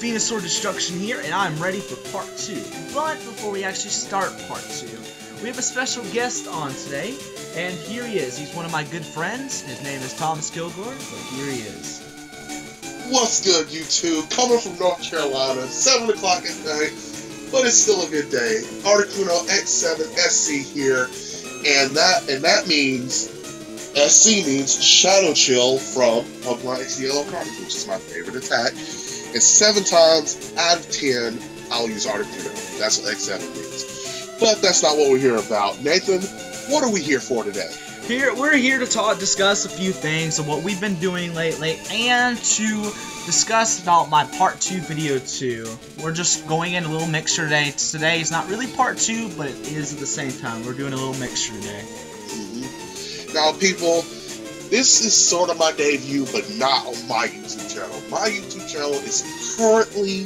Venusaur Destruction here, and I'm ready for part 2. But before we actually start part 2, we have a special guest on today, and here he is. He's one of my good friends. His name is Thomas Kilgore, so here he is. What's good, YouTube? Coming from North Carolina, 7 o'clock at night, but it's still a good day. articunox7sc here, and that means, SC means Shadow Chill from Pokemon X Yellow Card, which is my favorite attack. And 7 times out of 10, I'll use Articuno. That's what X7 means. But that's not what we're here about. Nathan, what are we here for today? We're here to discuss a few things of what we've been doing lately, and to discuss about my part 2 video too. We're just going in a little mixture today. Today is not really part 2, but it is at the same time. We're doing a little mixture today. Now, people, this is sort of my debut, but not on my YouTube channel. My YouTube channel is currently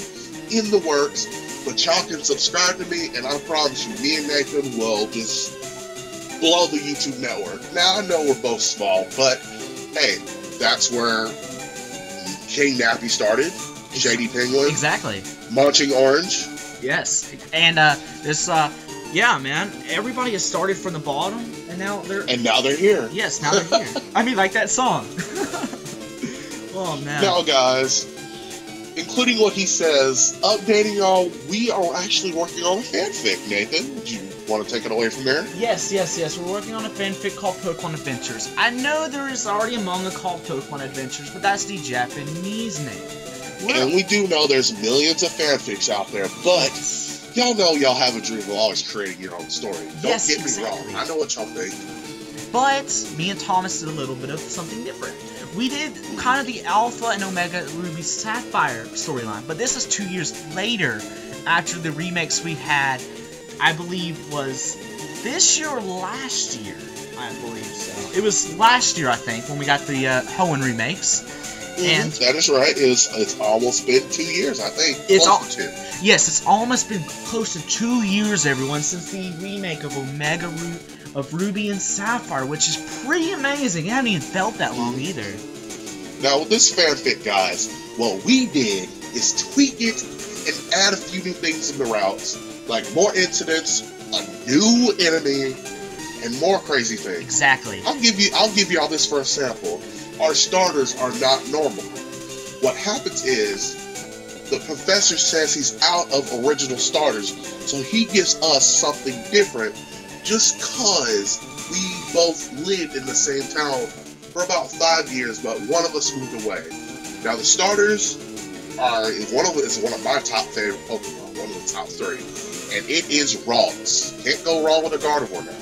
in the works, but y'all can subscribe to me, and I promise you, me and Nathan will just blow the YouTube network. Now, I know we're both small, but hey, that's where King Nappy started, Shady Penguin. Exactly. Munching Orange. Yes, and yeah, man, everybody has started from the bottom, and now they're here. Yes, now they're here. I mean, like that song. Oh, man. Now, guys, including what he says, updating y'all, we are actually working on a fanfic, Nathan. Do you want to take it away from there? Yes. We're working on a fanfic called Pokemon Adventures. I know there is already a manga called Pokemon Adventures, but that's the Japanese name. And we do know there's millions of fanfics out there, but y'all know y'all have a dream of always creating your own story. Don't get me wrong. I know what y'all think. But me and Thomas did a little bit of something different. We did kind of the Alpha and Omega Ruby Sapphire storyline, but this is 2 years later after the remakes we had, I believe was this year or last year, I believe so. It was last year, I think, when we got the Hoenn remakes. And that is right. It's almost been 2 years, I think. Yes, it's almost been close to 2 years, everyone, since the remake of Ruby and Sapphire, which is pretty amazing. It hasn't even felt that long either. Now, with this fanfic, guys, what we did is tweak it and add a few new things in the routes, like more incidents, a new enemy, and more crazy things. Exactly. I'll give y'all this for a sample. Our starters are not normal. What happens is, the professor says he's out of original starters, so he gives us something different just cause we both lived in the same town for about 5 years, but one of us moved away. Now the starters is one of my top favorite Pokemon, one of the top 3, and it is Ross. Can't go wrong with a Gardevoir now.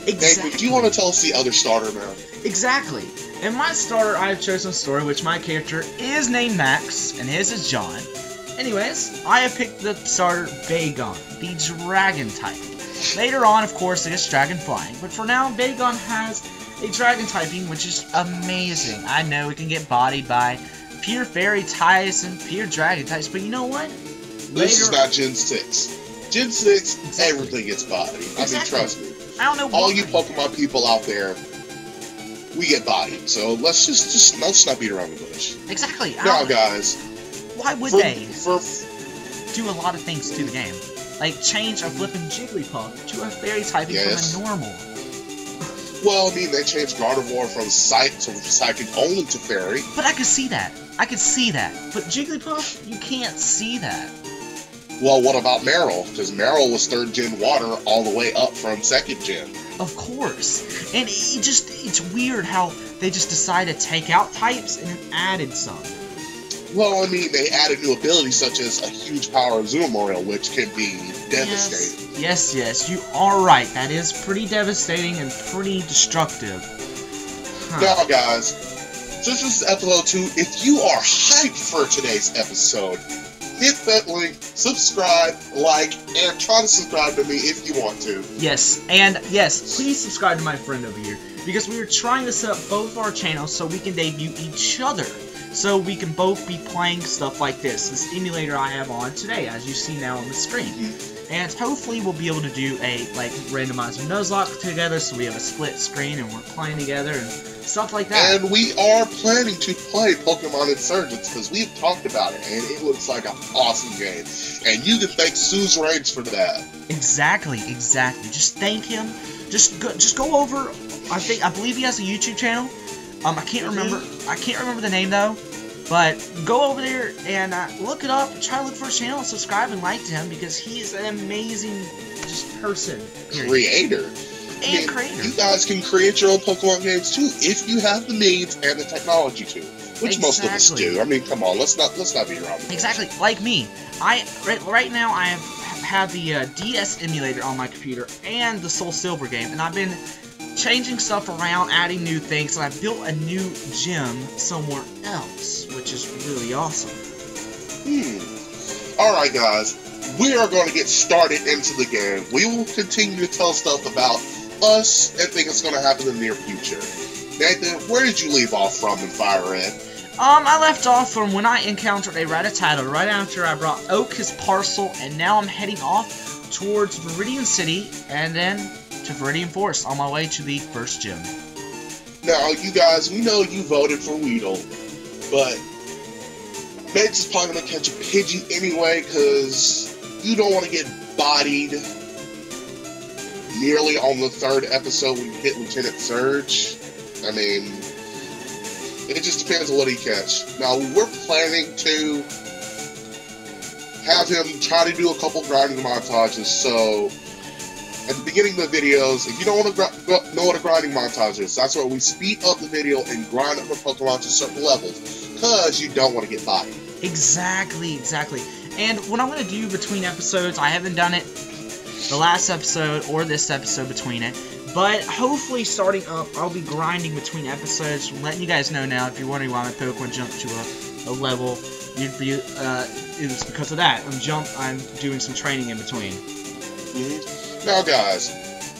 Exactly. David, do you want to tell us the other starter now? Exactly. In my starter, I have chosen a story which my character is named Max, and his is John. Anyways, I have picked the starter Bagon, the Dragon type. Later on, of course, it gets Dragon Flying, but for now, Bagon has a Dragon typing, which is amazing. I know it can get bodied by pure Fairy types and pure Dragon types, but you know what? This is not Gen 6. Gen 6, everything gets bodied. I mean, trust me. I don't know why. All you Pokemon people out there, we get bodied, so let's not beat around the bush. Exactly. Now, guys, why would they do a lot of things to the game? Like change a flippin' Jigglypuff to a Fairy typing from a normal. Well, I mean, they changed Gardevoir from Psychic only to Fairy. But I could see that. But Jigglypuff, you can't see that. Well, what about Meryl? Because Meryl was 3rd Gen Water all the way up from 2nd Gen. Of course. And it's weird how they just decided to take out types and then added some. Well, I mean, they added new abilities such as a huge power of Zoomoreal, which can be devastating. Yes, you are right. That is pretty devastating and pretty destructive. Now, guys, since this is episode 2, if you are hyped for today's episode, hit that link, subscribe, like, and try to subscribe to me if you want to. Yes, and yes, please subscribe to my friend over here, because we are trying to set up both our channels so we can debut each other. so we can both be playing stuff like this emulator I have on today, as you see now on the screen. And hopefully we'll be able to do a randomizer Nuzlocke together, so we have a split screen and we're playing together and stuff like that. And we are planning to play Pokemon Insurgents because we've talked about it, and it looks like an awesome game. And you can thank Suzerains for that. Exactly. Just thank him. Just go over. I believe he has a YouTube channel. I can't remember the name though. But go over there and look it up. Try to look for his channel and subscribe and like to him because he is an amazing person. Creator. Creator. You guys can create your own Pokemon games too if you have the means and the technology to, which most of us do. I mean, come on, let's not be around. Exactly, like me. Right now I have the DS emulator on my computer and the Soul Silver game, and I've been changing stuff around, adding new things, and I built a new gym somewhere else, which is really awesome. Alright guys, we are going to get started into the game. We will continue to tell stuff about us and think it's going to happen in the near future. Nathan, where did you leave off from in Fire Red? I left off from when I encountered a Rattata right after I brought Oak his parcel, and now I'm heading off towards Viridian City, and then to Viridian Forest on my way to the first gym. Now, you guys, we know you voted for Weedle, but Meds is probably going to catch a Pidgey anyway, because you don't want to get bodied nearly on the 3rd episode when you hit Lieutenant Surge. I mean, it just depends on what he catch. Now, we're planning to have him try to do a couple grinding montages, so at the beginning of the videos, if you don't want to know what a grinding montage is, that's where we speed up the video and grind up our Pokemon to certain levels, because you don't want to get bodied. Exactly. And what I'm going to do between episodes, I haven't done it the last episode or this episode between it, but hopefully starting up, I'll be grinding between episodes. I'm letting you guys know now, if you're wondering why my Pokemon jumped to a level, it was because of that. I'm doing some training in between. Now guys,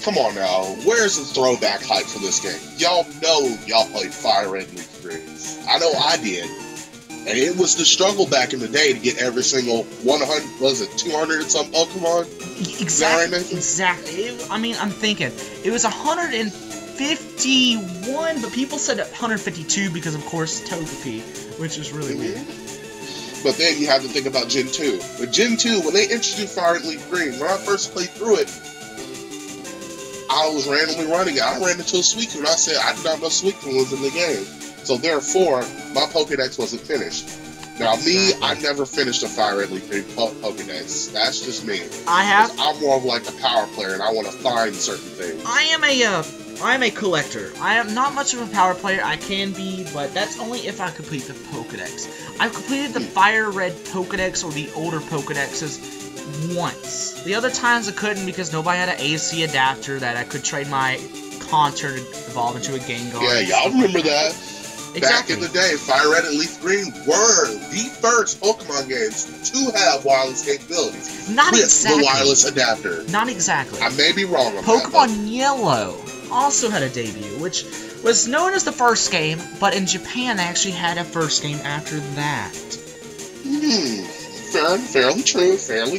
come on now, where's the throwback hype for this game? Y'all know y'all played Fire Red and Leaf Green. I know I did. And it was the struggle back in the day to get every single 100, was it 200 and some Pokemon? Exactly. I'm thinking, it was 151, but people said 152 because, of course, Togepi, which is really weird. But then you have to think about Gen 2. With Gen 2, when they introduced Fire Red Leaf Green, when I first played through it, I was randomly running it. I ran into a Suicune, and I said I did not know Suicune was in the game. So therefore, my Pokedex wasn't finished. Now me, I never finished a Fire Red Leaf Green Pokedex. That's just me. I'm more of like a power player, and I want to find certain things. I am a collector. I am not much of a power player. I can be, but that's only if I complete the Pokedex. I've completed the Fire Red Pokedex or the older Pokedexes once. The other times I couldn't because nobody had an AC adapter that I could trade my Contour to evolve into a Gengar. Yeah, y'all remember that. Back in the day, Fire Red and Leaf Green were the first Pokemon games to have wireless capabilities. Not exactly. The wireless adapter. Not exactly. I may be wrong on Pokemon that, Yellow also had a debut, which was known as the first game, but in Japan they actually had a first game after that. Fairly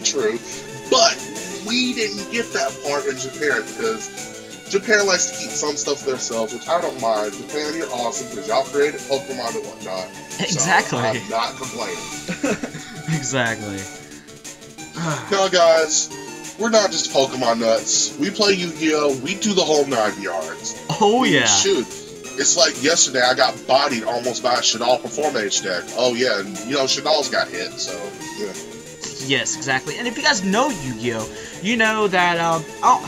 true. But we didn't get that part in Japan because Japan likes to keep some stuff to themselves, which I don't mind. Japan, you're awesome because y'all created Pokemon and whatnot. Exactly. So I'm not complaining. Exactly. Now, guys, we're not just Pokemon nuts. We play Yu-Gi-Oh! We do the whole 9 yards. Oh, yeah. Shoot. It's like yesterday I got bodied almost by a Shaddoll Performance deck. Oh, yeah, and, Shaddolls got hit, so, yeah. Yes, exactly. And if you guys know Yu-Gi-Oh!, you know that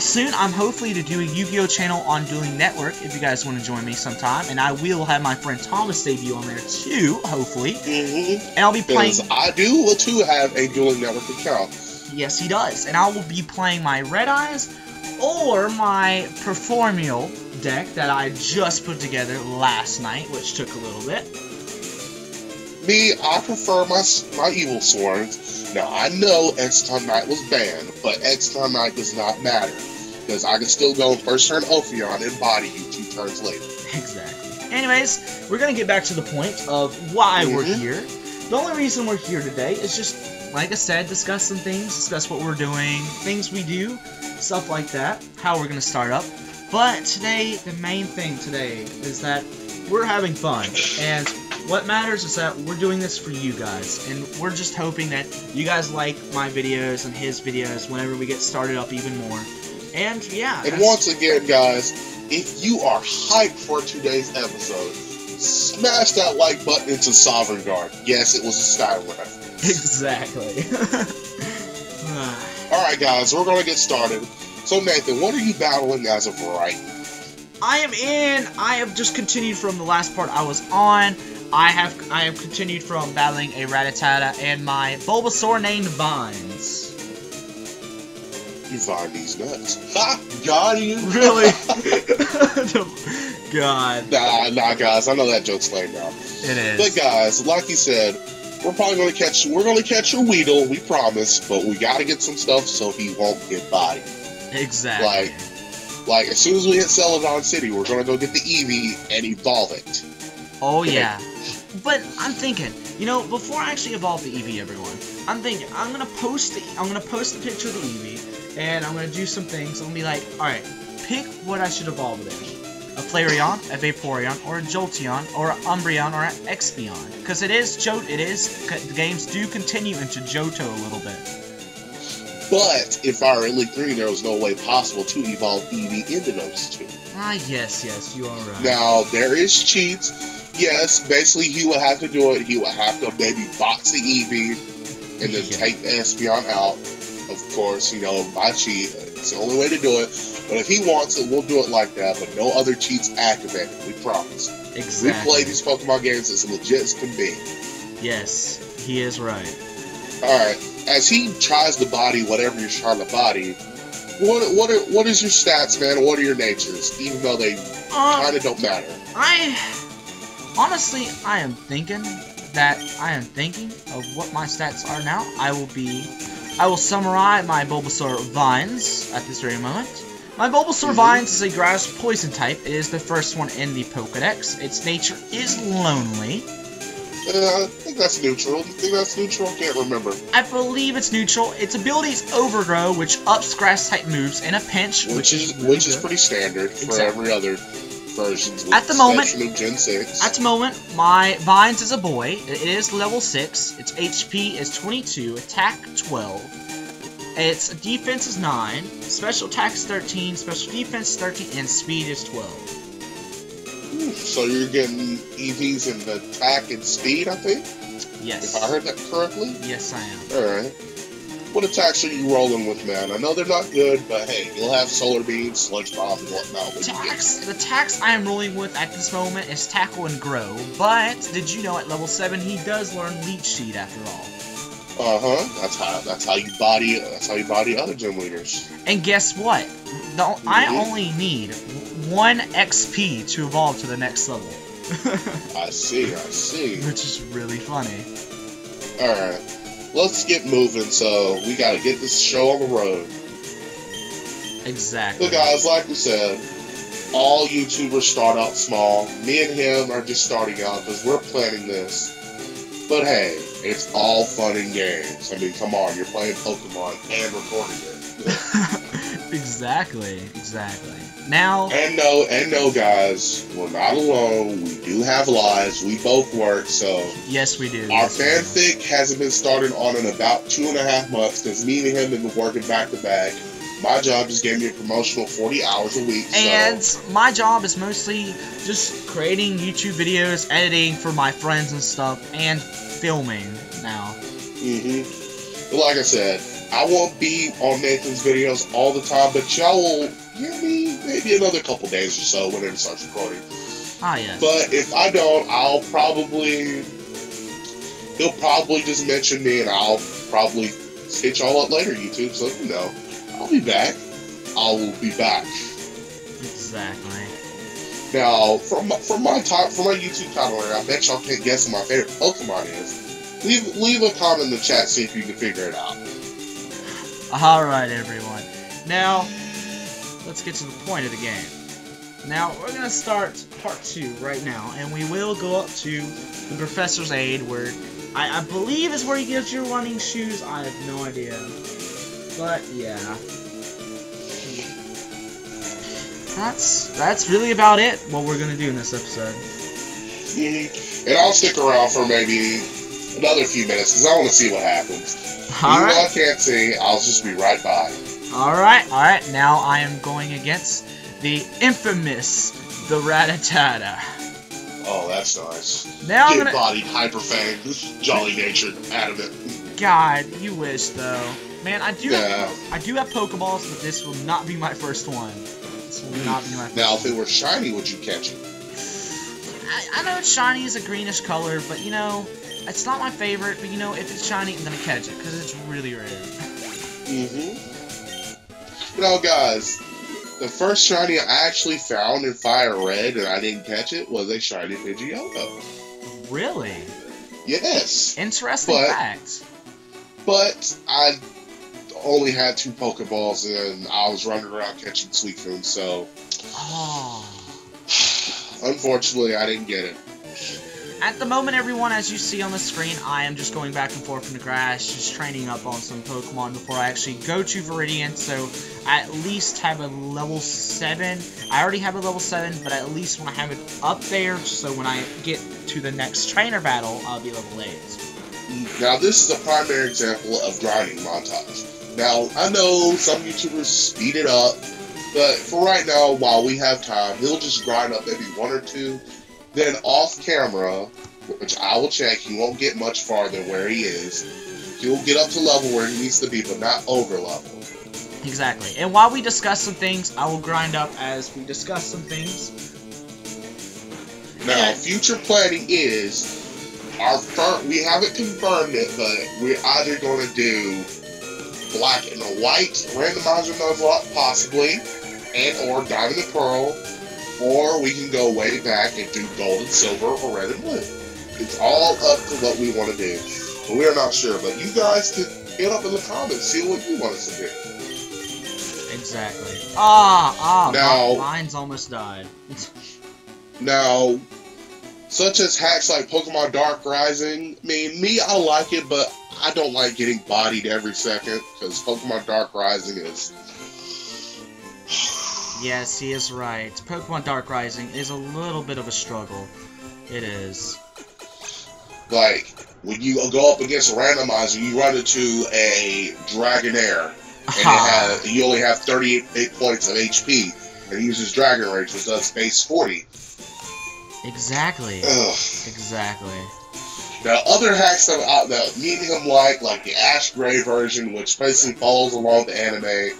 soon I'm hopefully to do a Yu-Gi-Oh! Channel on Dueling Network if you guys want to join me sometime. And I will have my friend Thomas debut on there too, hopefully. And I'll be playing... Because I do too have a Dueling Network account. Yes, he does. And I will be playing my Red Eyes or my Performial deck that I just put together last night, which took a little bit. Me, I prefer my Evil Swords. Now, I know Exile Knight was banned, but Exile Knight does not matter. Because I can still go first turn Ophion and body you 2 turns later. Exactly. Anyways, we're gonna get back to the point of why we're here. The only reason we're here today is just, like I said, discuss some things, discuss what we're doing, things we do, stuff like that, how we're gonna start up. But today, the main thing today is that we're having fun, and what matters is that we're doing this for you guys, and we're just hoping that you guys like my videos and his videos whenever we get started up even more. And yeah. And once again, guys, if you are hyped for today's episode, smash that like button into Sovereign Guard. Yes, it was a style reference. Exactly. Alright, guys, we're going to get started. So, Nathan, what are you battling as of right? I have just continued from the last part I was on. I have continued from battling a Rattata and my Bulbasaur named Vines. You find these nuts. Ha! Got you! Really? God. Nah, guys, I know that joke's lame now. It is. But guys, like you said, we're gonna catch your Weedle, we promise, but we gotta get some stuff so he won't get bodied. Exactly. Like as soon as we hit Celadon City, we're gonna go get the Eevee and evolve it. Oh yeah. But I'm thinking, you know, before I actually evolve the Eevee, everyone, I'm thinking I'm gonna post the picture of the Eevee, and I'm gonna do some things. I'm gonna be like, all right, pick what I should evolve it in. A Flareon, a Vaporeon, or a Jolteon, or an Umbreon, or an Expeon. Because the games do continue into Johto a little bit. But in Fire Elite 3, there was no way possible to evolve Eevee into those two. Ah, yes, you are right. Now, there is cheats. Yes, basically he would have to do it. He would have to maybe box the Eevee and then take the Espeon out. Of course, you know, by cheat. It's the only way to do it. But if he wants it, we'll do it like that. But no other cheats activated. We promise. Exactly. We play these Pokemon games as legit as can be. Yes, he is right. Alright, as he tries to body whatever you're trying to body, what is your stats, man? What are your natures? Even though they kind of don't matter. Honestly, I am thinking of what my stats are now. I will summarize my Bulbasaur Vines at this very moment. My Bulbasaur Vines is a grass poison type. It is the first one in the Pokedex. Its nature is lonely. I think that's neutral. You think that's neutral? I can't remember. I believe it's neutral. Its ability is Overgrow, which ups grass-type moves in a pinch, which is pretty standard for every other versions. At the moment, Gen 6. At the moment, my Vines is a boy. It is level 6. Its HP is 22, attack 12. Its defense is 9, special attack is 13, special defense is 13, and speed is 12. So you're getting EVs in the attack and speed, I think? Yes. If I heard that correctly? Yes, I am. Alright. What attacks are you rolling with, man? I know they're not good, but hey, you'll have Solar Beam, Sludge Bomb, and whatnot. The attacks I am rolling with at this moment is Tackle and Grow, but did you know at level 7 he does learn Leech Seed after all? That's how you body other gym leaders. And guess what? I only need 1 XP to evolve to the next level. I see. Which is really funny. Alright, let's get moving, so we gotta get this show on the road. Exactly. So guys, like we said, all YouTubers start out small. Me and him are just starting out because we're planning this. But hey, it's all fun and games. I mean, come on, you're playing Pokemon and recording it. Exactly. Now... And no, guys, we're not alone. We do have lives. We both work, so... Yes, we do. Our fanfic hasn't been started on in about 2.5 months, because me and him have been working back to back. My job just gave me a promotional 40 hours a week, and my job is mostly just creating YouTube videos, editing for my friends and stuff, and filming now. But like I said, I won't be on Nathan's videos all the time, but y'all will hear me maybe another couple days or so when it starts recording. Ah, yes. But if I don't, he'll probably just mention me, and I'll probably hit y'all up later, YouTube, so you know. I'll be back. I will be back. Exactly. Now, from my YouTube title, I bet y'all can't guess what my favorite Pokemon is. Leave a comment in the chat, see if you can figure it out. Alright, everyone. Now, let's get to the point of the game. Now, we're going to start part 2 right now, and we will go up to the Professor's Aid, where I believe is where he gives you running shoes. I have no idea. But, yeah. That's really about it, what we're going to do in this episode. And I'll stick around for maybe another few minutes, because I want to see what happens. Even though I can't see, I'll just be right by. Alright, now I am going against the infamous, the Rattata. Oh, that's nice. Now Big-bodied, hyper-fanged, jolly-natured, adamant. God, you wish, though. Man, I do Yeah. have Pokeballs, but this will not be my first one. This will not be my first Now, if one. it were shiny, would you catch it? I know shiny is a greenish color, but, you know, it's not my favorite, but, you know, if it's shiny, I'm gonna catch it, because it's really rare. You know, guys, the first shiny I actually found in Fire Red, and I didn't catch it, was a shiny Pidgeotto. Really? Yes. Interesting fact. But I only had 2 Pokeballs, and I was running around catching Suicune, so... Oh. Unfortunately, I didn't get it. At the moment, everyone, as you see on the screen, I am just going back and forth in the grass, just training up on some Pokemon before I actually go to Viridian, so I at least have a level 7. I already have a level 7, but I at least want to have it up there, so when I get to the next trainer battle, I'll be level 8. Now, this is a primary example of grinding montage. Now, I know some YouTubers speed it up, but for right now, while we have time, he'll just grind up maybe 1 or 2. Then off camera, which I will check, he won't get much farther where he is. He'll get up to level where he needs to be, but not over level. Exactly. And while we discuss some things, I will grind up as we discuss some things. Now, future planning is we haven't confirmed it, but we're either going to do black and white randomizer Nuzlocke, possibly, and or diamond and pearl. Or we can go way back and do gold and silver or red and blue. It's all up to what we want to do. But we're not sure. But you guys can hit up in the comments, see what you want us to do. Exactly. Now, mine's almost died. Now, such as hacks like Pokemon Dark Rising, I mean, I like it, but I don't like getting bodied every second, because Pokemon Dark Rising is... Yes, he is right. Pokemon Dark Rising is a little bit of a struggle. It is. Like, when you go up against a randomizer, you run into a Dragonair, and you only have 38 points of HP, and it uses Dragon Rage, which does base 40. Exactly. Ugh. Exactly. Now, other hacks that me and him like the Ash Gray version, which basically follows along the anime.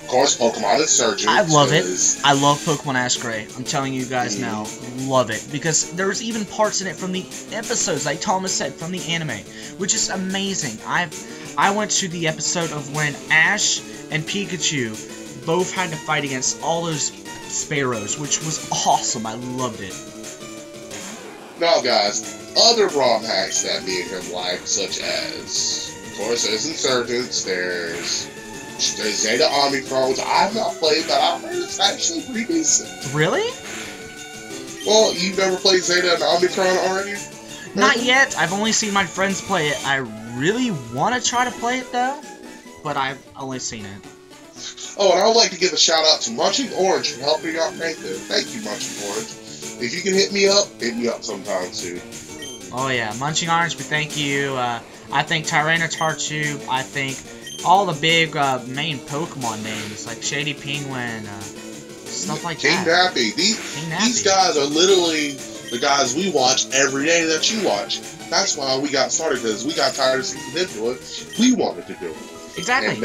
Of course, Pokemon Insurgence. I love it. I love Pokemon Ash Gray. I'm telling you guys now, love it. Because there's even parts in it from the episodes, like Thomas said, from the anime, which is amazing. I went to the episode of when Ash and Pikachu both had to fight against all those sparrows, which was awesome. I loved it. Now, guys, other ROM hacks that me and him like, such as, of course, there's Insurgence, there's Zeta Omicron, which I have not played, but I've heard it's actually pretty decent. Really? Well, you've never played Zeta and Omicron already? Not yet. I've only seen my friends play it. I really want to try to play it, though, but I've only seen it. Oh, and I would like to give a shout out to Munching Orange for helping out Nathan. Thank you, Munching Orange. If you can hit me up sometime soon. Oh yeah, Munching Orange, but thank you. I think Tyranitar, I think all the big main Pokemon names, like Shady Penguin, stuff like King that. Nappy. These guys are literally the guys we watch every day that you watch. That's why we got started, because we got tired of seeing them do it. We wanted to do it. Exactly. And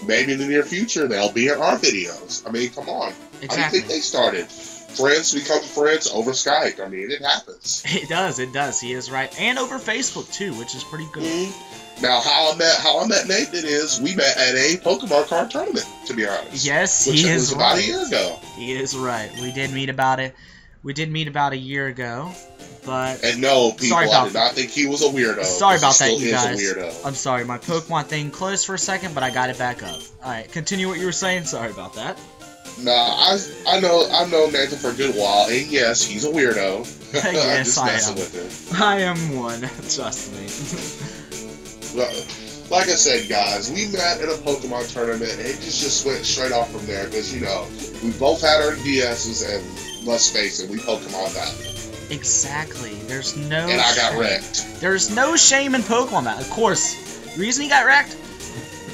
maybe in the near future, they'll be in our videos. I mean, come on. Exactly. How do you think they started? Friends become friends over Skype. I mean, it happens. It does. He is right. And over Facebook, too, which is pretty good. Mm-hmm. Now, how I met Nathan is we met at a Pokemon card tournament, to be honest. Yes, which he was is about right. a year ago. He is right. We did meet about a year ago, but... And no, people, I did not think he was a weirdo. Sorry about that, you guys. He is a weirdo. I'm sorry, my Pokemon thing closed for a second, but I got it back up. Alright, continue what you were saying. Sorry about that. Nah, I know Nathan for a good while, and yes, he's a weirdo. Yes, just I messing am. with him. I am one. Trust me. Well, like I said, guys, we met at a Pokemon tournament, and it just went straight off from there. Because we both had our DSs, and let's face it, we Pokemon battle. Exactly. There's no. And I got shame. wrecked. There's no shame in Pokemon battle. Of course, the reason he got wrecked.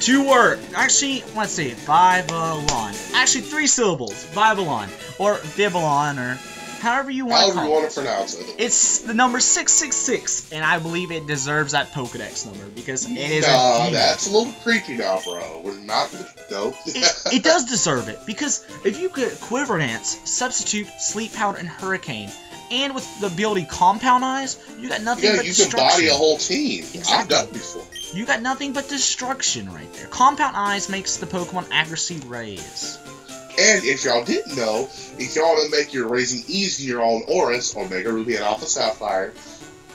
2 words. Actually, let's see. Vivillon. Actually, 3 syllables. Vivillon. Or Vivillon, or however you want to call it. However you want to pronounce it. It's the number 666, and I believe it deserves that Pokedex number, because it is Nah, that's a little creepy now, bro. We're not gonna... Nope. it does deserve it, because if you could Quiver Dance, Substitute, Sleep Powder, and Hurricane, and with the ability Compound Eyes, you got nothing but you destruction. can body a whole team. Exactly. I've done it before. You got nothing but destruction right there. Compound Eyes makes the Pokemon accuracy raise. And if y'all didn't know, if y'all want to make your raising easier on Oris, Omega Ruby, and Alpha Sapphire,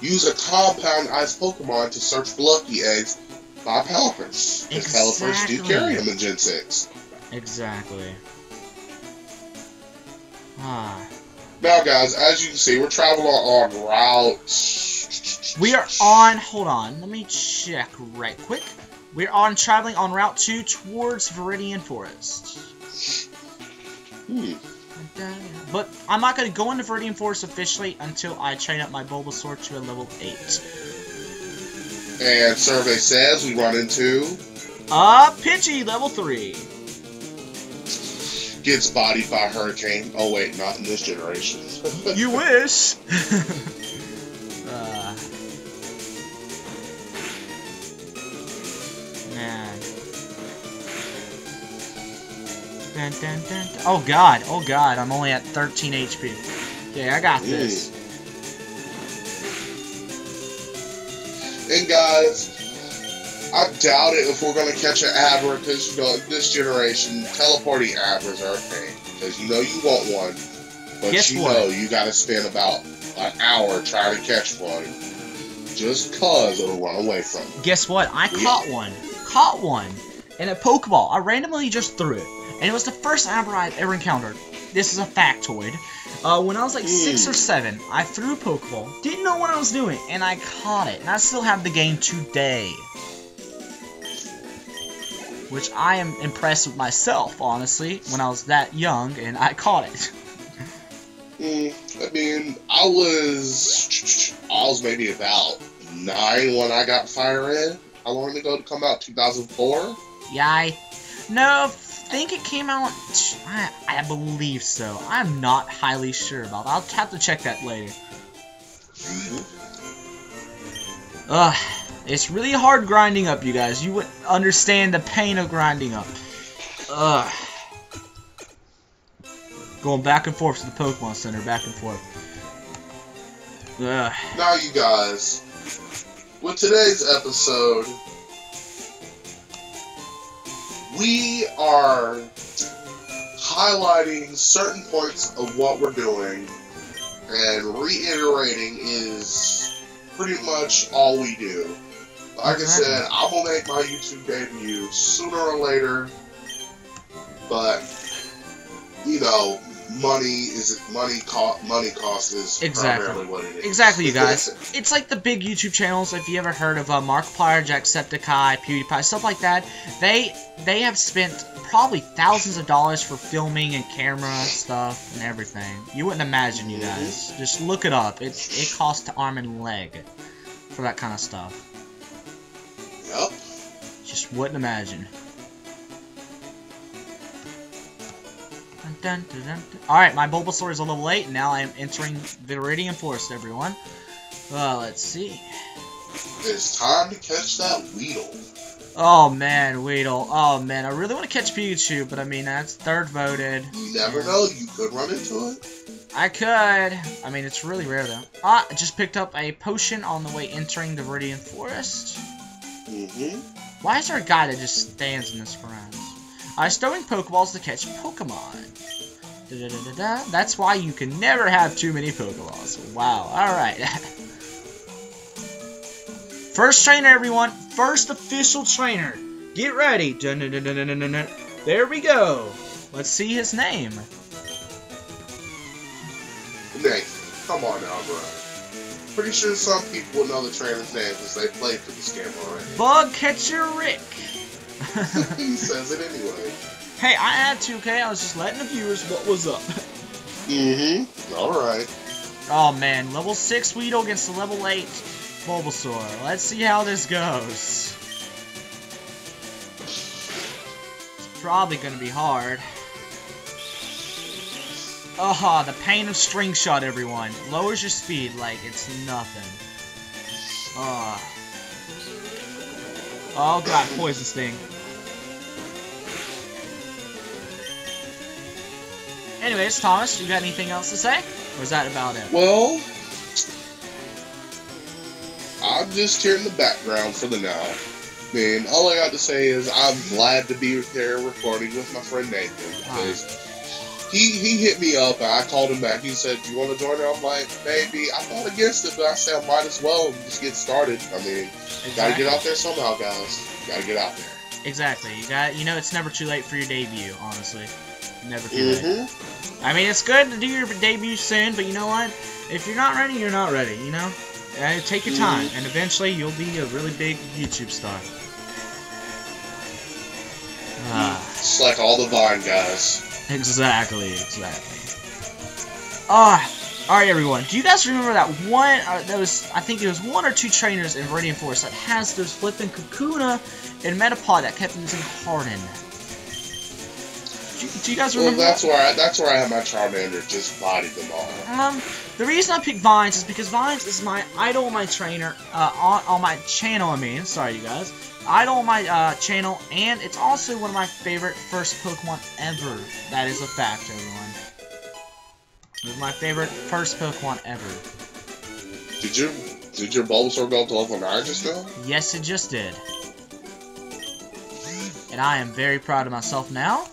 use a Compound Eyes Pokemon to search for Lucky Eggs by Pelipper's. Because Pelipper's do carry them in Gen 6. Exactly. Ah. Now, guys, as you can see, we're traveling on route... We are on... Hold on. Let me check right quick. We're traveling on Route 2 towards Viridian Forest. But I'm not going to go into Viridian Forest officially until I train up my Bulbasaur to a level 8. And survey says we run into... Pidgey, level 3. Gets bodied by Hurricane. Oh wait, not in this generation. You wish! Man. Dun, dun, dun. Oh god, I'm only at 13 HP. Okay, I got this. And guys, I doubt it if we're going to catch an Abra, because, in this generation, teleporting Abras are a pain. Because you want one, but Guess you what? know you got to spend about an hour trying to catch one, just because it'll run away from you. Guess what? I caught one in a Pokeball. I randomly just threw it. And it was the first Abra I've ever encountered. This is a factoid. When I was like 6 or 7, I threw a Pokeball, didn't know what I was doing, and I caught it. And I still have the game today. Which I am impressed with myself, honestly, when I was that young, and I caught it. I mean, I was maybe about 9 when I got Fire Red. How long ago did it come out? 2004? Yeah, I think it came out, I believe so. I'm not highly sure about that. I'll have to check that later. It's really hard grinding up, you guys. You wouldn't understand the pain of grinding up. Going back and forth to the Pokemon Center, back and forth. Now, you guys, with today's episode, we are highlighting certain points of what we're doing, and reiterating is pretty much all we do. Like I said, I'm going to make my YouTube debut sooner or later, but, money cost is primarily what it is. Exactly, you guys. It's like the big YouTube channels, if you ever heard of Markiplier, Jacksepticeye, PewDiePie, stuff like that. They have spent probably thousands of dollars for filming and camera stuff and everything. You wouldn't imagine, you guys. Just look it up. It costs an arm and leg for that kind of stuff. Yep. Just wouldn't imagine. Alright, my Bulbasaur is a level 8, and now I am entering Viridian Forest, everyone. Let's see. It's time to catch that Weedle. Oh man, Weedle. Oh man, I really want to catch Pikachu, but I mean, that's 3rd voted. You never know, you could run into it. I could. I mean, it's really rare though. I just picked up a potion on the way entering the Viridian Forest. Why is there a guy that just stands in this ground? Stowing Pokeballs to catch Pokemon. That's why you can never have too many Pokeballs. Wow, alright. First trainer, everyone. First official trainer. Get ready. There we go. Let's see his name. Nathan, come on now, bro. Pretty sure some people will know the trainer's name because they played for this game already. Bug Catcher Rick. He says it anyway. Hey, I had to, okay? I was just letting the viewers what was up. Mm-hmm. Alright. Oh man, level 6 Weedle against the level 8 Bulbasaur. Let's see how this goes. It's probably gonna be hard. Oh, the pain of String Shot, everyone. Lowers your speed like it's nothing. Oh god, Poison Sting. Anyways, Thomas, you got anything else to say? Or is that about it? Well, I'm just here in the background for the now. I mean, all I got to say is I'm glad to be there recording with my friend Nathan. Because he hit me up and I called him back. He said, "Do you want to join her?" I'm like, "Maybe." I thought against it, but I said I might as well just get started. I mean, gotta get out there somehow, guys. Gotta get out there. Exactly. You know, it's never too late for your debut, honestly. Never too late. I mean, it's good to do your debut soon, but you know what? If you're not ready, you're not ready, you know? Take your time, and eventually you'll be a really big YouTube star. It's like all the Vine guys. Exactly. Alright everyone, do you guys remember that one, I think it was 1 or 2 trainers in Viridian Forest that has those flipping Kakuna and Metapod that kept using Harden? Do you guys remember that's where I have my Charmander just bodied them all. The reason I picked Vines is because Vines is my idol on my trainer, on my channel, sorry you guys. Idol on my channel, and it's also one of my favorite first Pokemon ever. That is a fact, everyone. It was my favorite first Pokemon ever. Did your Bulbasaur go up to level 9 just now? Yes, it just did. And I am very proud of myself now.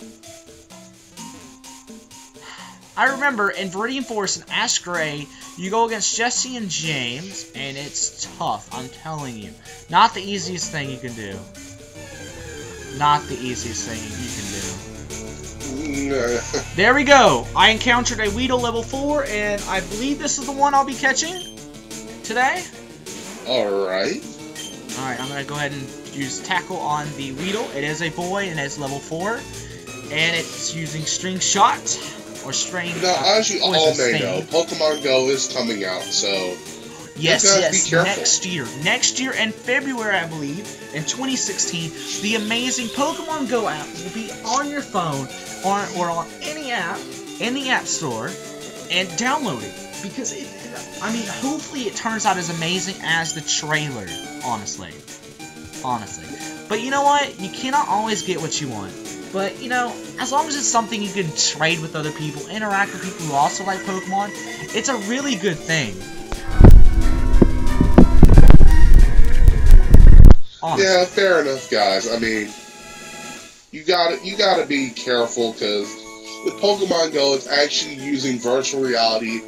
I remember in Viridian Forest and Ash Gray, you go against Jesse and James, and it's tough, I'm telling you. Not the easiest thing you can do. Not the easiest thing you can do. There we go! I encountered a Weedle level 4, and I believe this is the one I'll be catching today. Alright. Alright, I'm going to go ahead and use Tackle on the Weedle. It is a boy, and it's level 4. And it's using String Shot. Or String. Now, as you all may know, Pokemon Go is coming out, so yes, next year in February, I believe, in 2016, the amazing Pokemon Go app will be on your phone or on any app in the App Store, and download it because hopefully it turns out as amazing as the trailer. Honestly. But you know what? You cannot always get what you want. But, you know, as long as it's something you can trade with other people, interact with people who also like Pokemon, it's a really good thing. Honestly. Yeah, fair enough, guys. I mean, you gotta be careful, because with Pokemon Go, it's actually using virtual reality.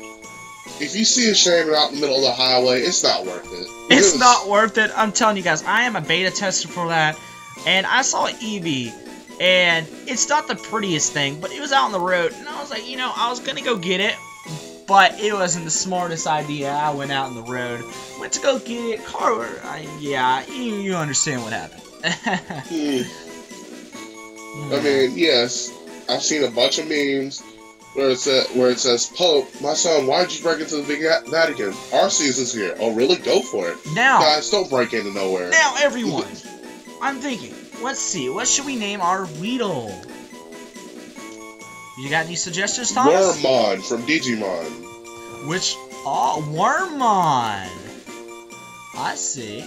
If you see a Shaman out in the middle of the highway, it's not worth it. It's not worth it. I'm telling you guys, I am a beta tester for that, and I saw Eevee. And it's not the prettiest thing, but it was out on the road, and I was like, you know, I was gonna go get it, but it wasn't the smartest idea. I went out on the road, went to go get it, yeah, you understand what happened. I mean, yes, I've seen a bunch of memes where it says, "Pope, my son, why'd you break into the big Vatican? Our season's here." Oh, really? Go for it. Now, guys, don't break into nowhere. Now, everyone, I'm thinking. Let's see, what should we name our Weedle? You got any suggestions, Thomas? Worm-mon from Digimon. Worm-mon. I see.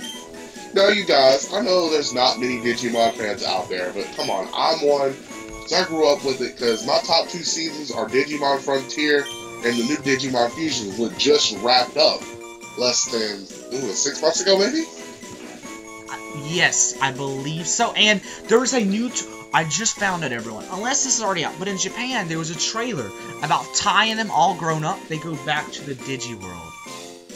Now, you guys, I know there's not many Digimon fans out there, but come on, I'm one. Because I grew up with it, because my top 2 seasons are Digimon Frontier and the new Digimon Fusion, which just wrapped up less than 6 months ago, maybe? Yes, I believe so. And there was a new... I just found it, everyone. Unless this is already out. But in Japan, there was a trailer about tying them all grown up. They go back to the Digi World.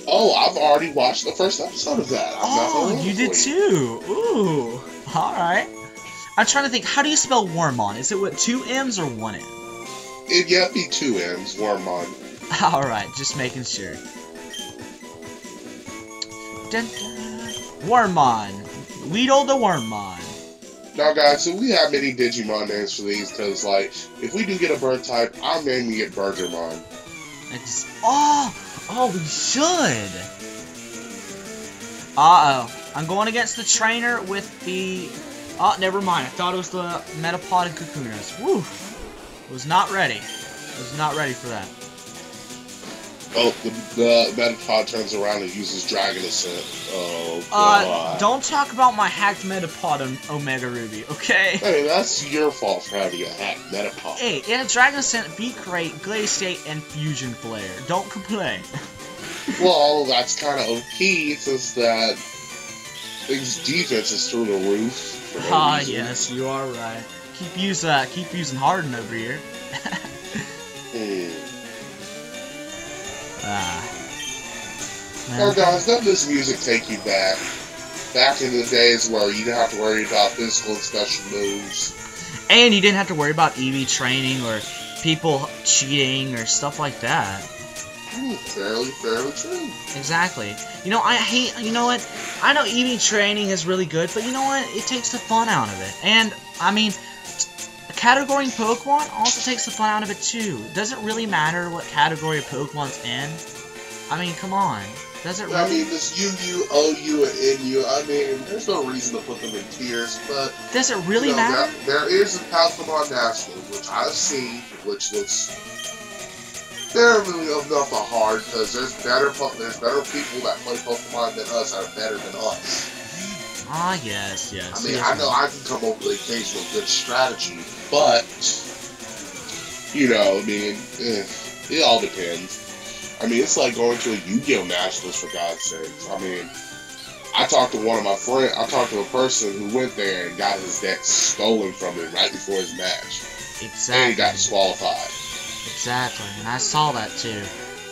Oh, I've already watched the first episode of that. Oh, you did too. Ooh. Alright. I'm trying to think, how do you spell Worm-mon? Is it with 2 M's or 1 M? It'd yeah, be 2 M's, Worm-mon. Alright, just making sure. Dun, dun. Worm-mon. Weedle the Worm-mon. Now, guys, so we have many Digimon names for these, because, like, if we do get a bird type, I'm naming it Burgermon. Oh, we should. Uh-oh. I'm going against the trainer with the... Oh, never mind. I thought it was the Metapod and Kakunas. Woo. Was not ready. Was not ready for that. Oh, the Metapod turns around and uses Dragon Ascent. Oh, God. Don't talk about my hacked Metapod on Omega Ruby, okay? Hey, that's your fault for having a hacked Metapod. Hey, it had Dragon Ascent, Beat Crate, Glaze State, and Fusion Flare. Don't complain. Well, that's kind of OP, since that thing's defense is through the roof. Yes, you are right. Keep using Harden over here. Now, guys, doesn't this music take you back? Back in the days where you didn't have to worry about physical and special moves. And you didn't have to worry about EV training or people cheating or stuff like that. Fairly true. Exactly. You know, you know what? I know EV training is really good, but you know what? It takes the fun out of it. And, I mean, categorying Pokemon also takes the fun out of it too. Does it really matter what category of Pokemon's in? I mean, come on. Does it really? I mean, this UU, OU, and NU, I mean, there's no reason to put them in tiers, but... Does it really matter? There is a Pokemon Nationals, which I've seen, which looks fairly enough hard, because there's better people that play Pokemon than us that are better than us. Ah, yes. I mean, I know I can come up with a occasional good strategy, but, you know, I mean, it all depends. I mean, it's like going to a Yu-Gi-Oh! Nationals, for God's sakes. I mean, I talked to a person who went there and got his deck stolen from him right before his match. Exactly. And he got disqualified. Exactly, and I saw that too.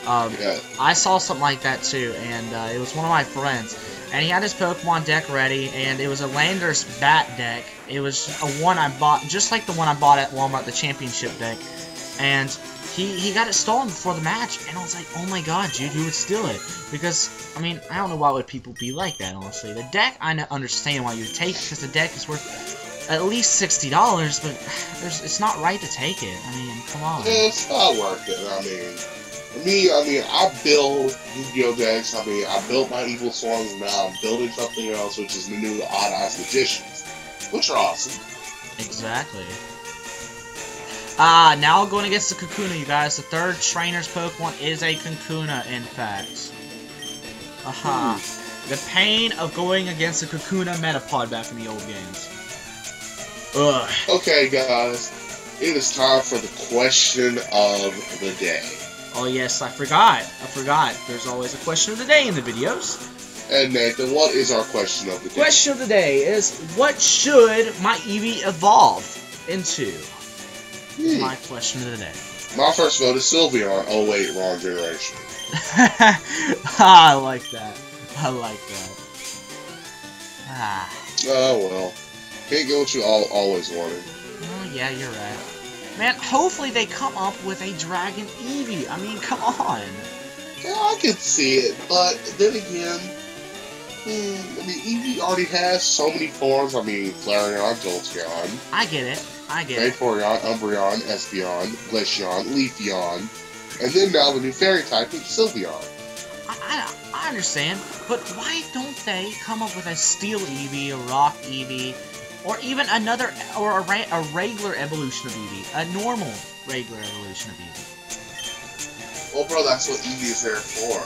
Yeah. I saw something like that too, and it was one of my friends. And he had his Pokemon deck ready, and it was a Landorus Bat deck. It was a one I bought, just like the one I bought at Walmart, the Championship deck. And he got it stolen before the match, and I was like, oh my god, dude, who would steal it? Because, I mean, I don't know why would people be like that, honestly. The deck, I understand why you would take it, because the deck is worth at least $60, but it's not right to take it. I mean, come on. Yeah, it's not worth it. I mean, for me, I build Yu-Gi-Oh! Decks. I mean, I built my Evil Swans, and now I'm building something else, which is the new Odd Eyes Magicians, which are awesome. Exactly. Now going against the Kakuna, you guys. The third trainer's Pokemon is a Kakuna, in fact. The pain of going against a Kakuna Metapod back in the old games. Ugh. Okay, guys. It is time for the question of the day. Oh, yes, I forgot. There's always a question of the day in the videos. And Nathan, what is our question of the day? Question of the day is, what should my Eevee evolve into? My question of the day. My first vote is Sylveon. Oh wait, wrong generation. I like that. Oh well. Can't get what you always wanted. Oh yeah, you're right. Man, hopefully they come up with a Dragon Eevee. I mean, come on. Yeah, I could see it, but then again, I mean, Eevee already has so many forms. I mean, Flareon, Jolteon. I get it. Vaporeon, Umbreon, Espeon, Glaceon, Leafeon, and then now the new fairy type is Sylveon. I understand, but why don't they come up with a Steel Eevee, a Rock Eevee, or even another, or a regular evolution of Eevee, a normal regular evolution of Eevee? Well, bro, that's what Eevee is there for.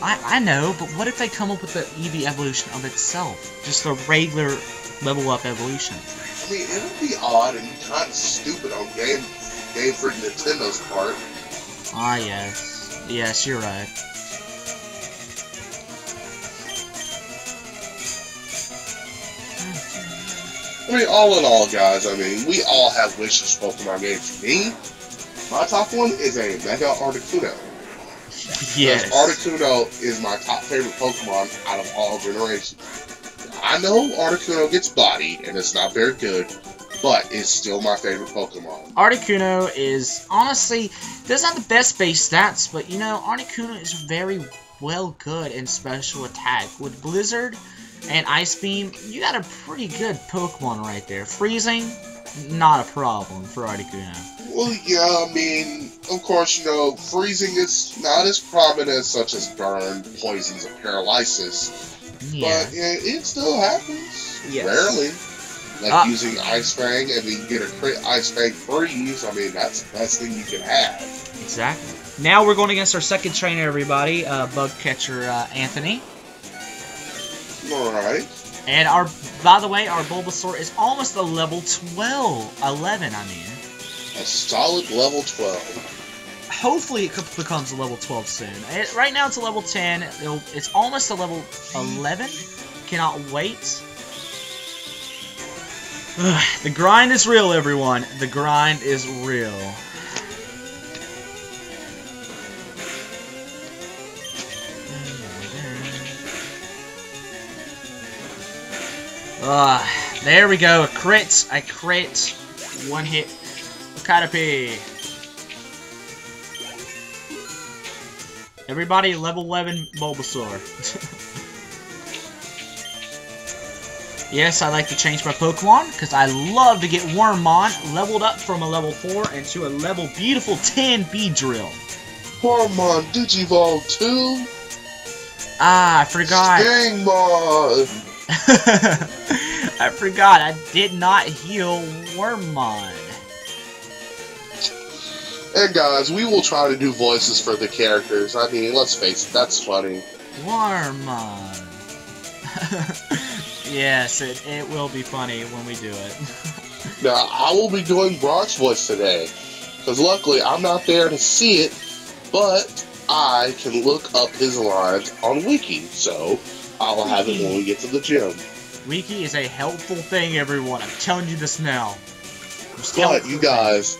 I know, but what if they come up with the Eevee evolution of itself, just a regular level up evolution? I mean, it would be odd and kind of stupid on Game Freak Nintendo's part. Ah, yes. Yes, you're right. I mean, all in all, guys, I mean, we all have wishes for Pokemon games. For me, my top one is a Mega Articuno. Yes. Because Articuno is my top favorite Pokemon out of all generations. I know Articuno gets bodied, and it's not very good, but it's still my favorite Pokemon. Articuno is, honestly, doesn't have the best base stats, but you know, Articuno is very well good in special attack. With Blizzard and Ice Beam, you got a pretty good Pokemon right there. Freezing, not a problem for Articuno. Well, yeah, I mean, of course, you know, freezing is not as prominent such as burn, poisons, or paralysis. Yeah. But yeah, it still happens. Yes. Rarely. Like using Ice Fang and then you get a crit Ice Fang freeze. I mean, that's the best thing you can have. Exactly. Now we're going against our second trainer, everybody, Bug Catcher Anthony. Alright. And by the way, our Bulbasaur is almost a level 11, I mean. A solid level 12. Hopefully it becomes a level 12 soon. Right now it's a level 10. It's almost a level 11. Cannot wait. The grind is real, everyone. The grind is real. There we go. A crit. I crit. One hit. Caterpie. Everybody, level 11 Bulbasaur. Yes, I like to change my Pokemon, because I love to get Worm-mon leveled up from a level 4 into a level beautiful 10 Beedrill. Worm-mon Digivolve 2? Ah, I forgot. Stingmon! I forgot, I did not heal Worm-mon. And guys, we will try to do voices for the characters. I mean, let's face it, that's funny. Worm-mon. Yes, it will be funny when we do it. Now, I will be doing Brock's voice today, because luckily I'm not there to see it, but I can look up his lines on Wiki, so I'll have it when we get to the gym. Wiki is a helpful thing, everyone. I'm telling you this now. But you guys,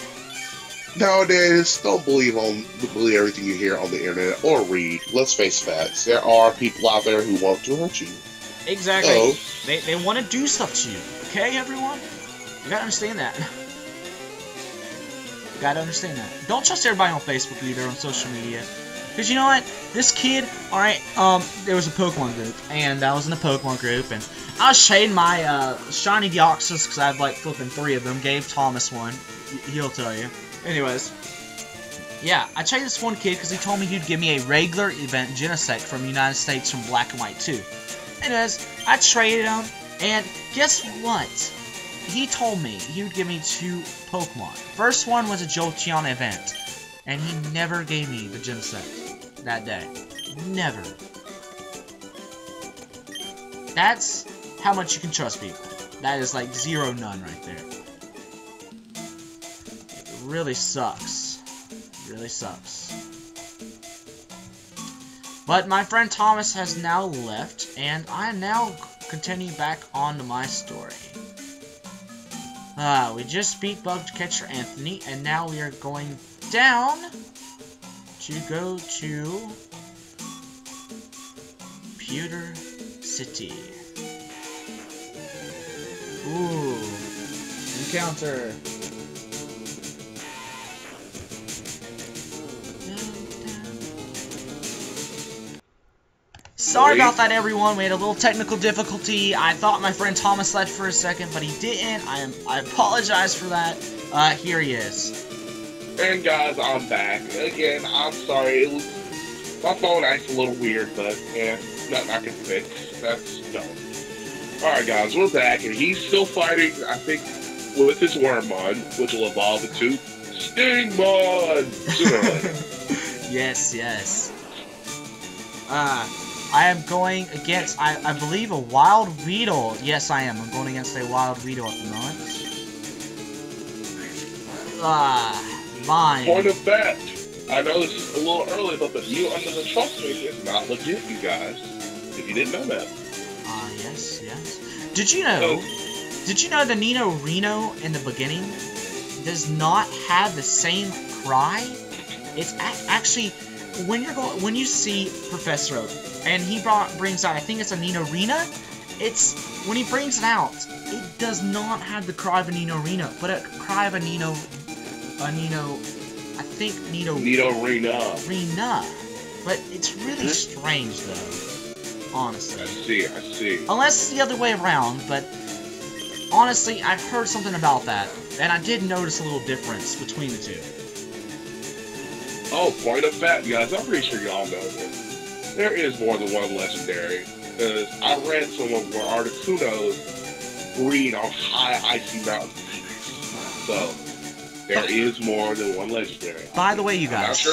nowadays, don't believe everything you hear on the internet or read. Let's face facts. There are people out there who want to hurt you. Exactly. They want to do stuff to you. Okay, everyone? You gotta understand that. You gotta understand that. Don't trust everybody on Facebook either, on social media. Because you know what? This kid, alright, there was a Pokemon group, and I was in a Pokemon group, and I was trading my shiny Deoxys, because I have like flipping 3 of them. Gave Thomas one. He'll tell you. Anyways. Yeah, I traded this one kid because he told me he'd give me a regular event Genesect from the United States from Black and White 2. Anyways, I traded him, and guess what? He told me he would give me 2 Pokemon. First one was a Jolteon event, and he never gave me the Genesect that day. Never. That's how much you can trust people. That is like 0 none right there. It really sucks. It really sucks. But my friend Thomas has now left, and I now continue back on to my story. We just beat Bug Catcher Anthony, and now we are going down to go to Pewter City. Ooh, encounter. Sorry about that, everyone. We had a little technical difficulty. I thought my friend Thomas left for a second, but he didn't. I apologize for that. Here he is. And guys, I'm back. Again, I'm sorry. My phone acts a little weird, but yeah, nothing I can fix. That's done. Alright guys, we're back, and he's still fighting, I think, with his Worm-mon, which will evolve into Stingmon sooner or later. Yes, yes. I am going against, I believe, a Wild Weedle. Yes, I am. I'm going against a Wild Weedle at the moment. Mine. Point of fact, I know this is a little early, but the Mew under the truck thing is not legit, you guys. If you didn't know that. Yes, yes. Did you know the Nino Reno in the beginning does not have the same cry? It's actually, when you see Professor Oak, and he brings out, I think it's a Nino Rena, it's when he brings it out, it does not have the Cryvanino Reno, but a Cryvanino, I think Nito Rena. But it's really strange though, honestly. I see. Unless it's the other way around, but honestly, I've heard something about that, and I did notice a little difference between the two. Oh, point of fact, guys, I'm pretty sure y'all know this. There is more than one legendary, because I read somewhere where Articunos breed on high icy mountain peaks. So, there is more than one legendary. By the way, you guys...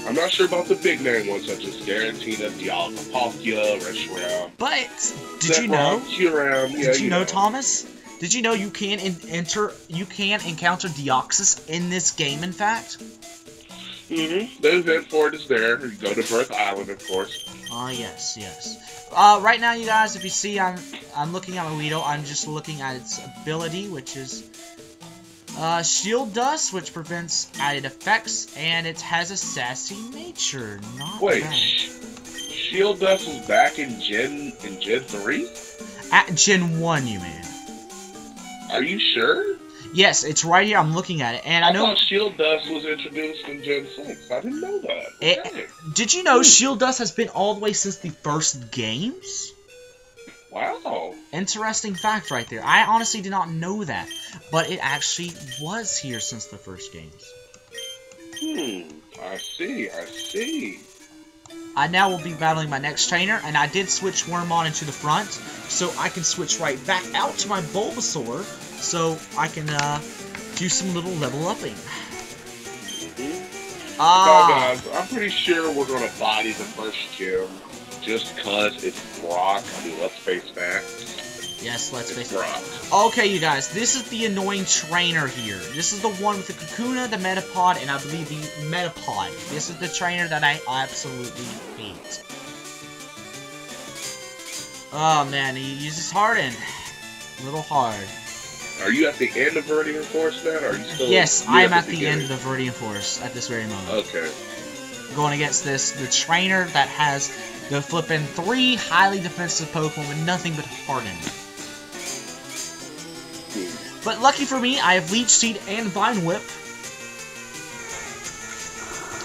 I'm not sure about the big name ones such as Garantina, Dialga, Reshiram. But did you know? Did you know, Thomas? Did you know you can encounter Deoxys in this game? In fact. The event for it is there. You go to Birth Island, of course. Yes. Right now, you guys, if you see, I'm looking at my Weedle. I'm just looking at its ability, which is. Shield Dust, which prevents added effects, and it has a sassy nature. Wait, Shield Dust was back in Gen 3? At Gen 1, you mean? Are you sure? Yes, it's right here. I'm looking at it, and I know thought Shield Dust was introduced in Gen 6. I didn't know that. Okay. Did you know Shield Dust has been all the way since the first games? Wow. Interesting fact right there. I honestly did not know that, but it actually was here since the first games. I see. I now will be battling my next trainer, and I did switch Worm-mon into the front, so I can switch right back out to my Bulbasaur, so I can do some little level upping. Guys, I'm pretty sure we're gonna body the first gym. Just cause it's Brock. I mean, let's face facts. Yes, let's face it. Brock. Okay, you guys, this is the annoying trainer here. This is the one with the Kakuna, the Metapod, and I believe the Metapod. This is the trainer that I absolutely hate. Oh man, he uses Harden. A little hard. Are you at the end of Viridian Force now? Or are you still? Yes, I am at the end of the Viridian Force at this very moment. Okay. Going against the trainer that has the flippin' 3 highly defensive Pokemon with nothing but Harden. But lucky for me, I have Leech Seed and Vine Whip,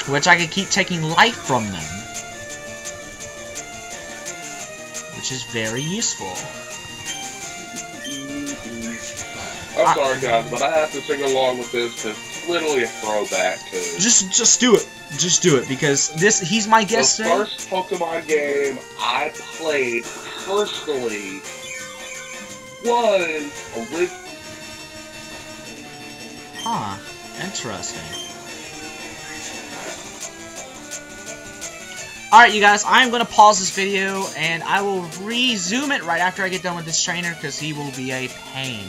which I can keep taking life from them, which is very useful. I'm sorry, guys, but I have to sing along with this because it's literally a throwback. Just do it. Just do it, because he's my guest The today. first Pokemon game I played personally was Huh. Interesting. Alright, you guys, I am going to pause this video, and I will resume it right after I get done with this trainer, because he will be a pain.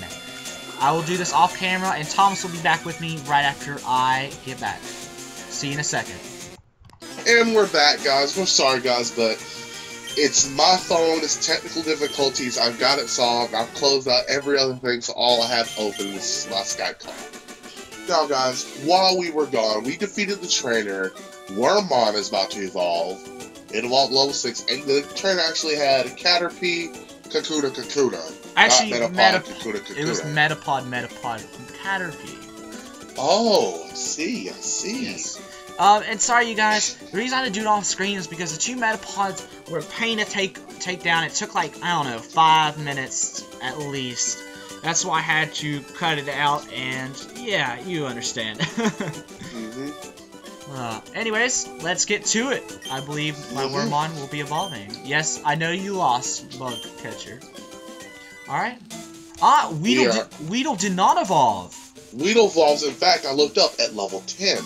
I will do this off camera, and Thomas will be back with me right after I get back. See you in a second. And we're back, guys. We're sorry, guys, but it's my phone. It's technical difficulties. I've got it solved. I've closed out every other thing, so all I have open is my Skype call. Now, guys, while we were gone, we defeated the trainer. Worm-mon is about to evolve. It evolved level 6, and the trainer actually had Caterpie, Kakuna. Actually, Kakuna. It was Metapod, Caterpie. Oh, I see. Yes. And sorry, you guys, the reason I had to do it off screen is because the 2 Metapods were a pain to take down. It took, like, I don't know, 5 minutes at least. That's why I had to cut it out, and yeah, you understand. Anyways, let's get to it. I believe my Worm-mon will be evolving. Yes, I know you lost, Bug Catcher. Alright. Weedle did not evolve. Weedle evolves, in fact, I looked up at level 10.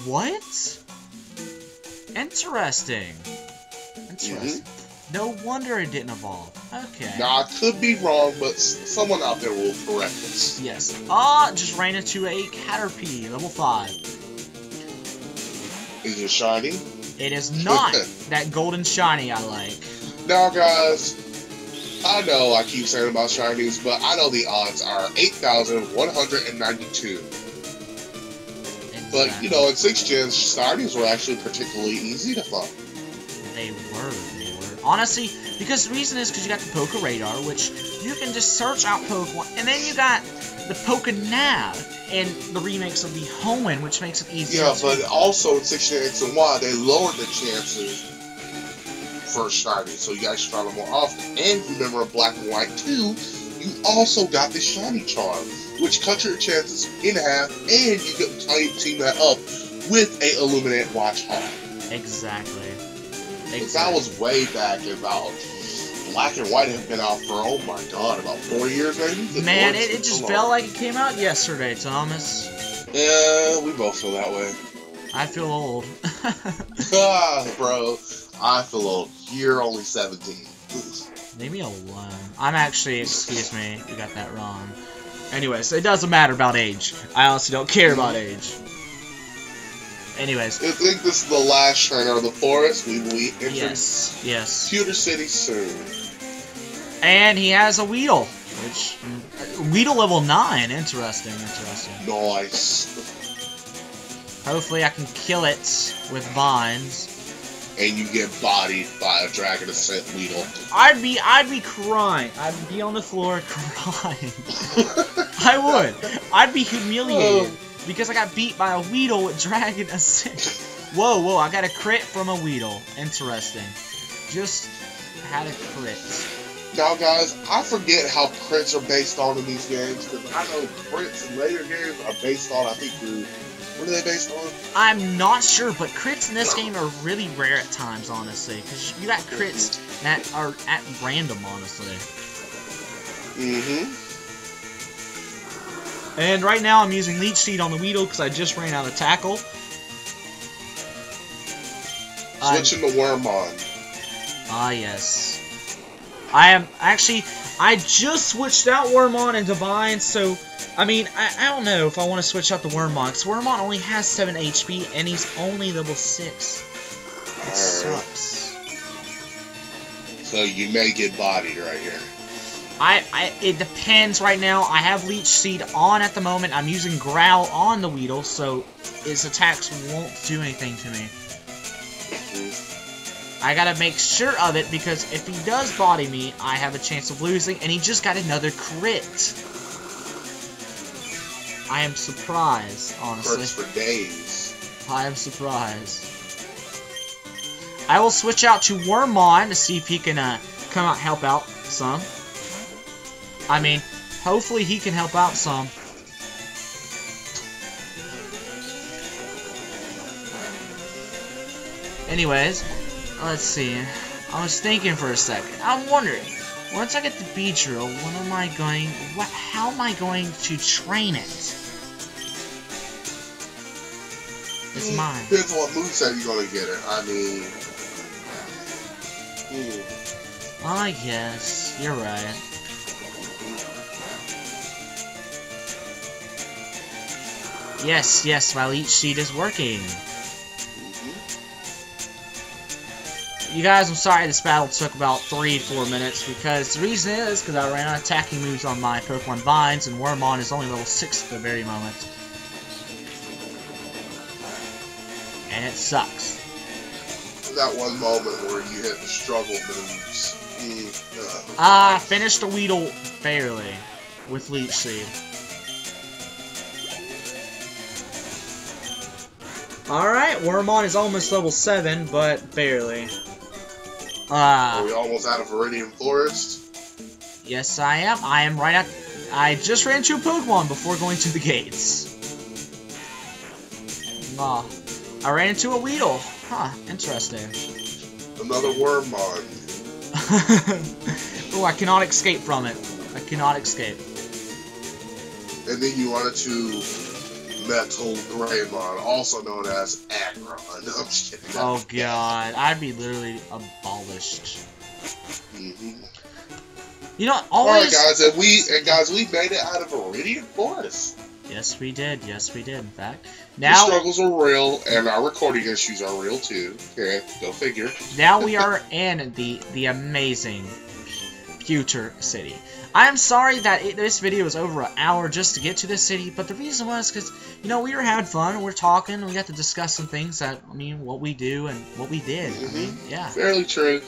What? Interesting. No wonder it didn't evolve. Okay. Now, I could be wrong, but someone out there will correct us. Yes. Just ran into a Caterpie, level 5. Is it shiny? It is not that golden shiny I like. Now, guys, I know I keep saying about shinies, but I know the odds are 8,192. But, you know, in 6 gens, shinies were actually particularly easy to find. They were. Honestly, because the reason is because you got the Poke Radar, which you can just search out Pokemon, and then you got the Poke Nav and the remakes of the Hoenn, which makes it easier. Yeah, but also in 16X and Y, they lowered the chances for shiny, so you guys try them more often. And remember, in Black and White 2, you also got the shiny charm, which cut your chances in half, and you get team that up with a Illuminate Watch Hawk. Exactly. That was way back about Black and White had been out for, oh my god, about 4 years maybe? Man, it just felt like it came out yesterday, Thomas. Yeah, we both feel that way. I feel old. Bro, I feel old. You're only 17. Leave me alone. I'm actually, excuse me, you got that wrong. Anyways, it doesn't matter about age. I honestly don't care about age. Anyways. I think this is the last trainer of the forest. We will enter yes. Pewter City soon. And he has a Weedle, which Weedle level 9. Interesting. Nice. Hopefully I can kill it with vines. And you get bodied by a Dragon Ascent Weedle. I'd be crying. I'd be on the floor crying. I would. I'd be humiliated. Because I got beat by a Weedle with Dragon Ascent. Whoa, I got a crit from a Weedle. Interesting. Just had a crit. Now, guys, I forget how crits are based on in these games. Because I know crits in later games are based on, I think, what are they based on? I'm not sure, but crits in this game are really rare at times, honestly. Because you got crits that are at random, honestly. And right now I'm using Leech Seed on the Weedle because I just ran out of tackle. Switching to Worm-mon. Ah, yes. I just switched out Worm-mon into Vine, so, I mean, I don't know if I want to switch out the Worm-mon, because Worm-mon only has 7 HP, and he's only level 6. It sucks. So you may get bodied right here. It depends right now. I have Leech Seed on at the moment. I'm using Growl on the Weedle, so his attacks won't do anything to me. I gotta make sure of it, because if he does body me, I have a chance of losing, and he just got another crit. I am surprised, honestly. Crits for days. I am surprised. I will switch out to Worm-mon to see if he can come out and help out some. I mean, hopefully he can help out some. Anyways, let's see. I was thinking for a second. I'm wondering, once I get the Beedrill, how am I going to train it? It's mine. Depends on what moveset you're gonna get it. I mean, I guess you're right. Yes, my Leech Seed is working. You guys, I'm sorry this battle took about 3-4 minutes, because the reason is because I ran out of attacking moves on my Pokemon Vines, and Worm-mon is only level 6 at the very moment. And it sucks. That one moment where you hit the struggle moves. I finished the Weedle barely with Leech Seed. Alright, Worm-mon is almost level 7, but barely. Are we almost out of Viridian Forest? Yes, I am. I am right at... I just ran into a Pokemon before going to the gates. I ran into a Weedle. Huh, interesting. Another Worm-mon. Oh, I cannot escape from it. I cannot escape. And then you wanted to Metal Greymon, also known as Aggron. No, I'm just kidding. Oh god, I'd be literally abolished. You know, always... Alright guys, we made it out of Viridian Forest. Yes, we did. Yes, we did, in fact. The struggles are real, and our recording issues are real, too. Okay, go figure. Now we are in the amazing Pewter City. I'm sorry that this video was over an hour just to get to this city, but the reason was because, you know, we were having fun, and we're talking, and we got to discuss some things that, I mean, what we do and what we did. I mean, yeah. Fairly true.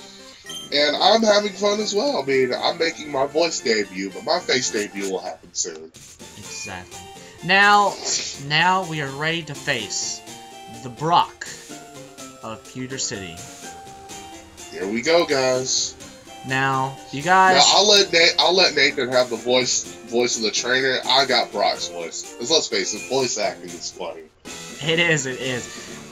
And I'm having fun as well. I mean, I'm making my voice debut, but my face debut will happen soon. Exactly. Now we are ready to face the Brock of Pewter City. Here we go, guys. Now, you guys. Now I'll let Nathan have the voice of the trainer. I got Brock's voice. Because let's face it, voice acting is funny. It is.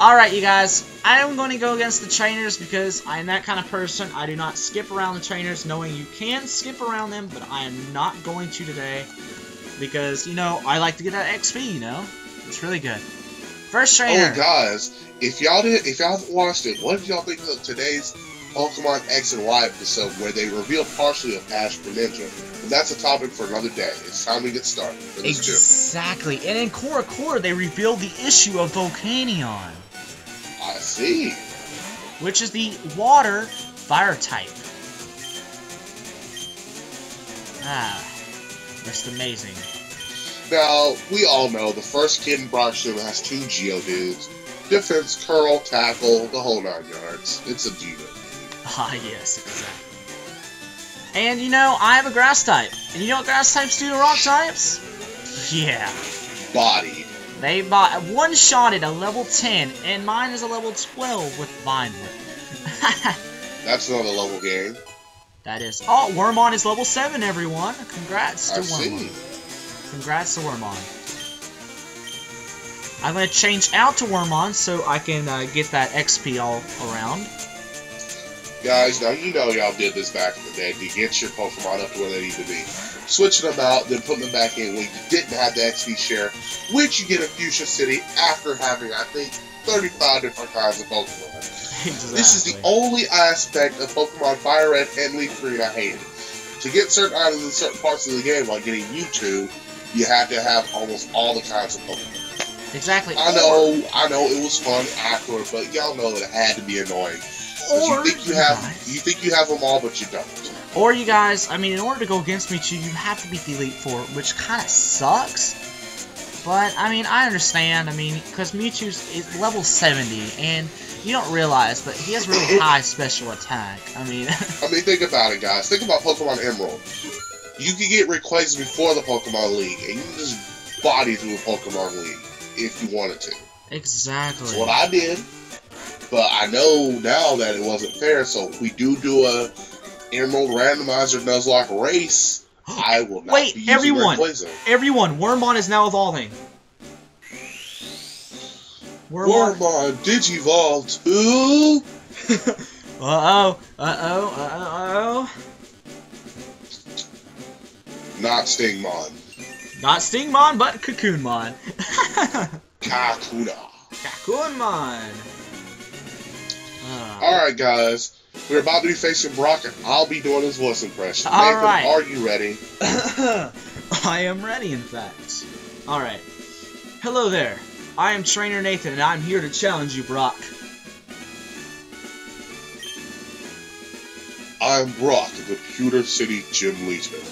Alright, you guys. I am going to go against the trainers because I am that kind of person. I do not skip around the trainers, knowing you can skip around them, but I am not going to today. Because, you know, I like to get that XP, you know? It's really good. First trainer. Oh, guys, if y'all haven't watched it, what did y'all think of today's Pokemon X and Y episode where they reveal partially of Ash Greninja? And that's a topic for another day. It's time to get started. Exactly. And in Core, they revealed the issue of Volcanion. I see. Which is the water fire type. Just amazing. Now, we all know the first kid in Brockshire has 2 Geodudes. Defense, curl, tackle, the whole 9 yards. It's a Geodude. Ah, yes, exactly. And, you know, I have a grass type. And you know what grass types do to rock types? Yeah. Body. They one-shotted a level 10, and mine is a level 12 with Vine Whip. That's not a level game. That is. Oh, Worm-mon is level 7, everyone. Congrats to Worm-mon. Congrats to Worm-mon. I'm going to change out to Worm-mon so I can get that XP all around. Guys, now you know y'all did this back in the day to get your Pokemon up to where they need to be. Switching them out, then putting them back in when you didn't have the XP share, which you get in Fuchsia City after having, I think, 35 different kinds of Pokemon. Exactly. This is the only aspect of Pokemon Fire Red and Leaf Green I hated. To get certain items in certain parts of the game, like getting Mewtwo, you had to have almost all the kinds of Pokemon. Exactly. I know it was fun afterward, but y'all know that it had to be annoying. Or you think you have them all, but you don't. Or you guys, I mean, in order to go against Mewtwo, you have to beat the Elite Four, which kind of sucks. But I mean, I understand. I mean, because Mewtwo's is level 70, and you don't realize, but he has really high special attack. I mean, think about it, guys. Think about Pokemon Emerald. You could get Rayquaza before the Pokemon League, and you can just body through a Pokemon League if you wanted to. Exactly. That's what I did. But I know now that it wasn't fair, so if we do a Emerald Randomizer Nuzlocke race, I will not be using Rayquaza. Everyone, Worm-mon is now evolving. Worm-mon Digivolve too? Uh-oh. Not Stingmon. Not Stingmon, but Cocoonmon. Cocoonmon. Alright, guys. We're about to be facing Brock, and I'll be doing his voice impression. All Nathan, right. Are you ready? I am ready, in fact. Alright. Hello there. I am Trainer Nathan, and I'm here to challenge you, Brock. I'm Brock, the Pewter City Gym Leader.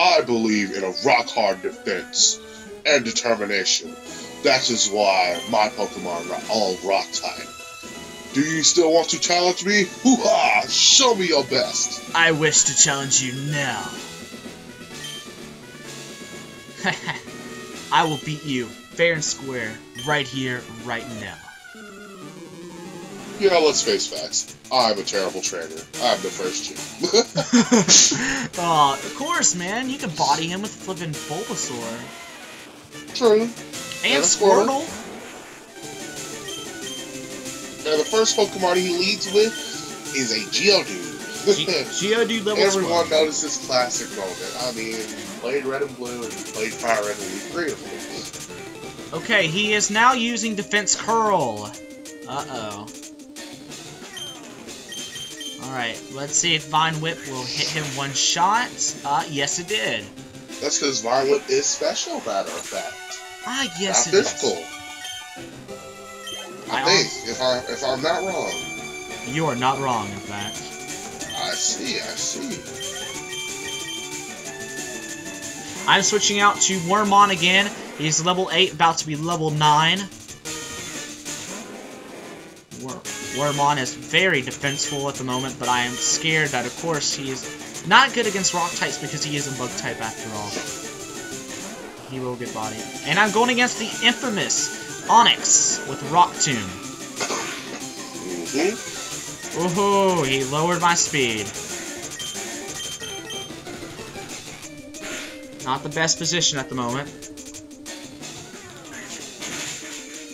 I believe in a rock-hard defense and determination. That is why my Pokemon are all rock-type. Do you still want to challenge me? Hoo-ha! Show me your best! I wish to challenge you now. I will beat you, fair and square, right here, right now. Yeah, let's face facts. I'm a terrible trainer. I'm the first gym. Aw, of course, man. You can body him with flippin' Bulbasaur. True. And Squirtle. Now, the first Pokemon he leads with is a Geodude. Geodude level 12. Everyone knows this classic moment. I mean, he played Red and Blue and he played Fire Red and Leaf Green, of course. Okay, he is now using Defense Curl. Uh-oh. Alright, let's see if Vine Whip will hit him one shot. Yes it did. That's because Vine Whip is special, matter of fact. Yes not it physical. is. I think, if I'm not wrong. You are not wrong, in fact. I see. I'm switching out to Worm-mon again. He's level 8, about to be level 9. Worm-mon is very defenseful at the moment, but I am scared that, of course, he is not good against rock types because he is a bug type after all. He will get bodied. And I'm going against the infamous Onyx with Rock Tomb. Woohoo! He lowered my speed. Not the best position at the moment.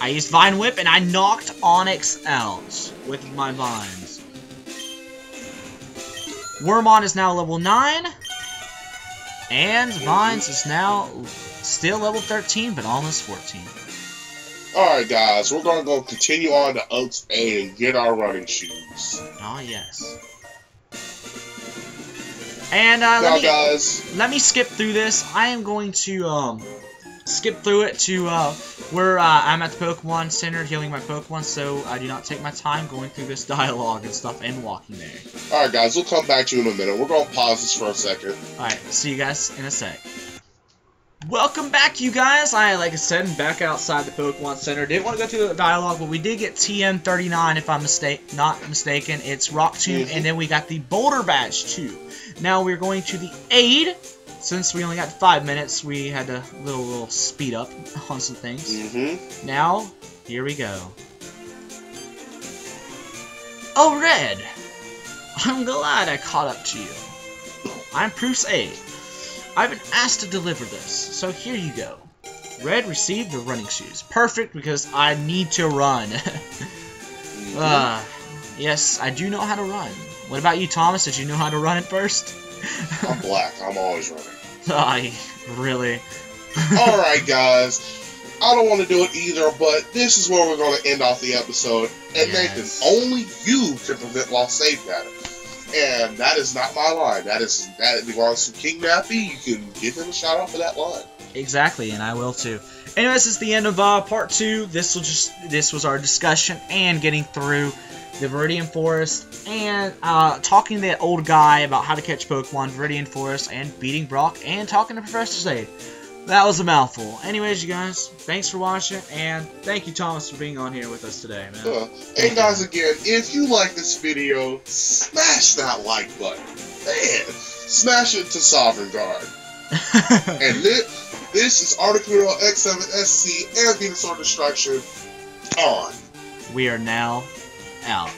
I used Vine Whip and I knocked Onyx out with my vines. Worm-mon is now level 9. And Vines is now still level 13, but almost 14. Alright guys, we're going to go continue on to Oaks A and get our running shoes. Oh yes. And let me skip through this. I am going to skip through it to where I'm at the Pokemon Center healing my Pokemon, so I do not take my time going through this dialogue and stuff and walking there. Alright guys, we'll come back to you in a minute. We're going to pause this for a second. Alright, see you guys in a sec. Welcome back, you guys. Like I said, I'm back outside the Pokemon Center. Didn't want to go through the dialogue, but we did get TM39, if I'm not mistaken. It's Rock Tomb, and then we got the Boulder Badge, too. Now we're going to the Aid. Since we only got 5 minutes, we had a little speed up on some things. Now, here we go. Oh, Red! I'm glad I caught up to you. I'm Bruce A. I've been asked to deliver this, so here you go. Red received the running shoes. Perfect, because I need to run. Yes, I do know how to run. What about you, Thomas? Did you know how to run at first? I'm black. I'm always running. Really? Alright, guys. I don't want to do it either, but this is where we're going to end off the episode. And Nathan, only you can prevent lost save data. And that is not my line. That belongs to King Nappy. You can give him a shout out for that line. Exactly, and I will too. Anyways, this is the end of part 2. This was our discussion and getting through the Viridian Forest and talking to that old guy about how to catch Pokemon, Viridian Forest, and beating Brock, and talking to Professor Zade. That was a mouthful. Anyways, you guys, thanks for watching, and thank you, Thomas, for being on here with us today, man. And guys, again, if you like this video, smash that like button. Man, smash it to Sovereign Guard. And this is articunox7sc and Venusaur Destruction on. We are now out.